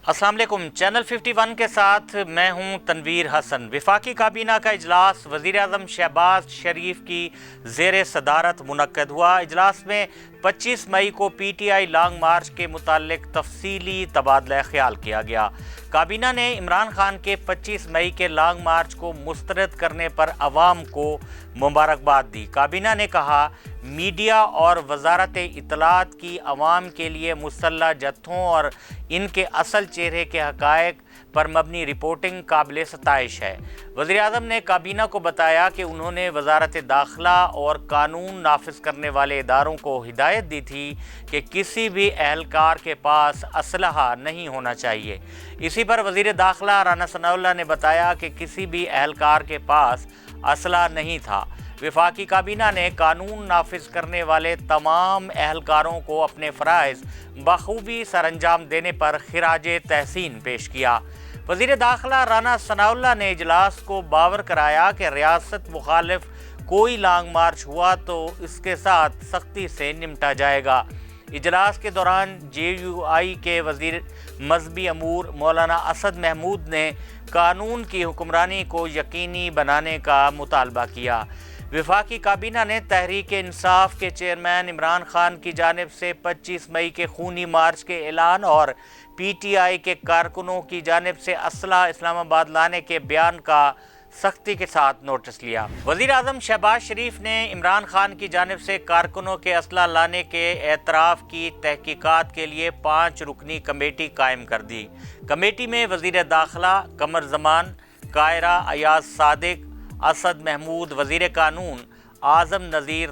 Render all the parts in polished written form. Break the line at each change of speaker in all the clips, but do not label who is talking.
السلام علیکم، چینل 51 کے ساتھ میں ہوں تنویر حسن۔ وفاقی کابینہ کا اجلاس وزیر اعظم شہباز شریف کی زیر صدارت منعقد ہوا۔ اجلاس میں 25 مئی کو P T I long march کے متعلق تفصیلی تبادلہ خیال کیا گیا۔ کابینہ نے عمران خان کے 25 مئی کے لانگ مارچ کو مسترد کرنے پر عوام کو مبارکباد دی۔ کابینہ نے کہا، میڈیا اور وزارت اطلاعات کی عوام کے لیے مسلح جتھوں اور ان کے اصل چہرے کے حقائق پر مبنی رپورٹنگ قابل ستائش ہے۔ وزیر اعظم نے کابینہ کو بتایا کہ انہوں نے وزارت داخلہ اور قانون نافذ کرنے والے اداروں کو ہدایت دی تھی کہ کسی بھی اہلکار کے پاس اسلحہ نہیں ہونا چاہیے۔ اسی پر وزیر داخلہ رانا ثناءاللہ نے بتایا کہ کسی بھی اہلکار کے پاس اسلحہ نہیں تھا۔ وفاقی کابینہ نے قانون نافذ کرنے والے تمام اہلکاروں کو اپنے فرائض بخوبی سر انجام دینے پر خراج تحسین پیش کیا۔ وزیر داخلہ رانا ثناءاللہ نے اجلاس کو باور کرایا کہ ریاست مخالف کوئی لانگ مارچ ہوا تو اس کے ساتھ سختی سے نمٹا جائے گا۔ اجلاس کے دوران جے یو آئی کے وزیر مذہبی امور مولانا اسد محمود نے قانون کی حکمرانی کو یقینی بنانے کا مطالبہ کیا۔ وفاقی کابینہ نے تحریک انصاف کے چیئرمین عمران خان کی جانب سے 25 مئی کے خونی مارچ کے اعلان اور پی ٹی آئی کے کارکنوں کی جانب سے اسلحہ اسلام آباد لانے کے بیان کا سختی کے ساتھ نوٹس لیا۔ وزیر اعظم شہباز شریف نے عمران خان کی جانب سے کارکنوں کے اسلحہ لانے کے اعتراف کی تحقیقات کے لیے 5 رکنی کمیٹی قائم کر دی۔ کمیٹی میں وزیر داخلہ قمر زمان، قاہرہ ایاز صادق، اسد محمود، وزیر قانون اعظم نذیر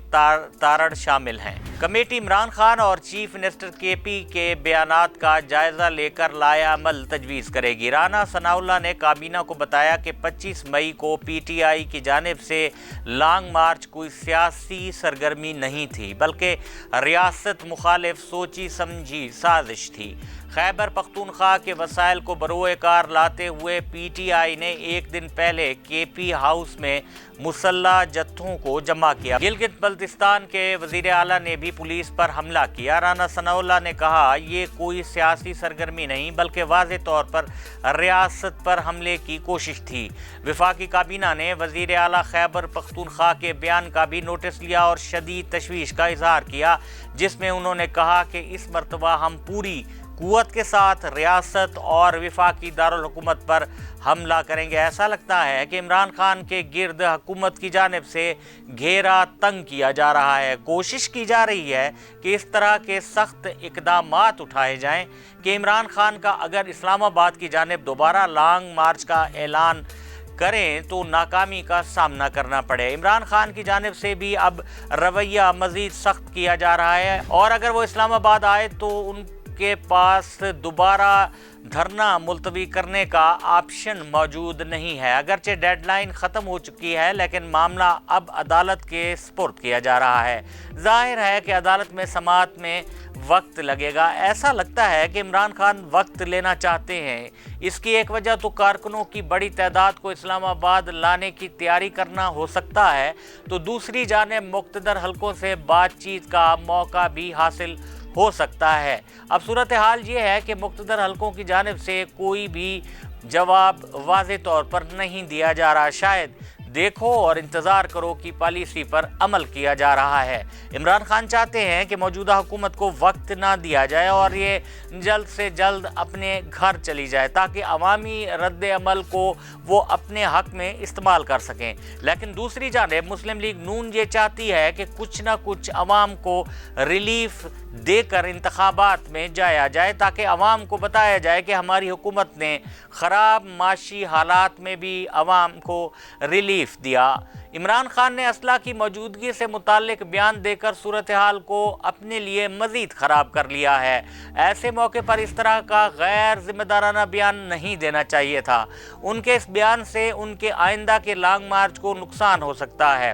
تارڑ شامل ہیں۔ کمیٹی عمران خان اور چیف منسٹر کے پی کے بیانات کا جائزہ لے کر لائحہ عمل تجویز کرے گی۔ رانا ثناءاللہ نے کابینہ کو بتایا کہ 25 مئی کو پی ٹی آئی کی جانب سے لانگ مارچ کوئی سیاسی سرگرمی نہیں تھی بلکہ ریاست مخالف سوچی سمجھی سازش تھی۔ خیبر پختونخوا کے وسائل کو بروئے کار لاتے ہوئے پی ٹی آئی نے ایک دن پہلے کے پی ہاؤس میں مسلح جتھوں کو جمع کیا۔ گلگت بلتستان کے وزیر اعلیٰ نے بھی پولیس پر حملہ کیا۔ رانا ثناءاللہ نے کہا، یہ کوئی سیاسی سرگرمی نہیں بلکہ واضح طور پر ریاست پر حملے کی کوشش تھی۔ وفاقی کابینہ نے وزیر اعلیٰ خیبر پختونخوا کے بیان کا بھی نوٹس لیا اور شدید تشویش کا اظہار کیا، جس میں انہوں نے کہا کہ اس مرتبہ ہم پوری قوت کے ساتھ ریاست اور وفاقی دارالحکومت پر حملہ کریں گے۔ ایسا لگتا ہے کہ عمران خان کے گرد حکومت کی جانب سے گھیرا تنگ کیا جا رہا ہے۔ کوشش کی جا رہی ہے کہ اس طرح کے سخت اقدامات اٹھائے جائیں کہ عمران خان کا اگر اسلام آباد کی جانب دوبارہ لانگ مارچ کا اعلان کریں تو ناکامی کا سامنا کرنا پڑے۔ عمران خان کی جانب سے بھی اب رویہ مزید سخت کیا جا رہا ہے اور اگر وہ اسلام آباد آئے تو ان کے پاس دوبارہ دھرنا ملتوی کرنے کا آپشن موجود نہیں ہے۔ اگرچہ ڈیڈ لائن ختم ہو چکی ہے لیکن معاملہ اب عدالت کے سپرد کیا جا رہا ہے۔ ظاہر ہے کہ عدالت میں سماعت میں وقت لگے گا۔ ایسا لگتا ہے کہ عمران خان وقت لینا چاہتے ہیں۔ اس کی ایک وجہ تو کارکنوں کی بڑی تعداد کو اسلام آباد لانے کی تیاری کرنا ہو سکتا ہے، تو دوسری جانب مقتدر حلقوں سے بات چیت کا موقع بھی حاصل ہو سکتا ہے۔ اب صورتحال یہ ہے کہ مقتدر حلقوں کی جانب سے کوئی بھی جواب واضح طور پر نہیں دیا جا رہا۔ شاید دیکھو اور انتظار کرو کی پالیسی پر عمل کیا جا رہا ہے۔ عمران خان چاہتے ہیں کہ موجودہ حکومت کو وقت نہ دیا جائے اور یہ جلد سے جلد اپنے گھر چلی جائے تاکہ عوامی رد عمل کو وہ اپنے حق میں استعمال کر سکیں۔ لیکن دوسری جانب مسلم لیگ نون یہ چاہتی ہے کہ کچھ نہ کچھ عوام کو ریلیف دے کر انتخابات میں جایا جائے تاکہ عوام کو بتایا جائے کہ ہماری حکومت نے خراب معاشی حالات میں بھی عوام کو ریلیف دیا۔ عمران خان نے اسلحہ کی موجودگی سے متعلق بیان دے کر صورتحال کو اپنے لیے مزید خراب کر لیا ہے۔ ایسے موقع پر اس طرح کا غیر ذمہ دارانہ بیان نہیں دینا چاہیے تھا۔ ان کے اس بیان سے ان کے آئندہ کے لانگ مارچ کو نقصان ہو سکتا ہے۔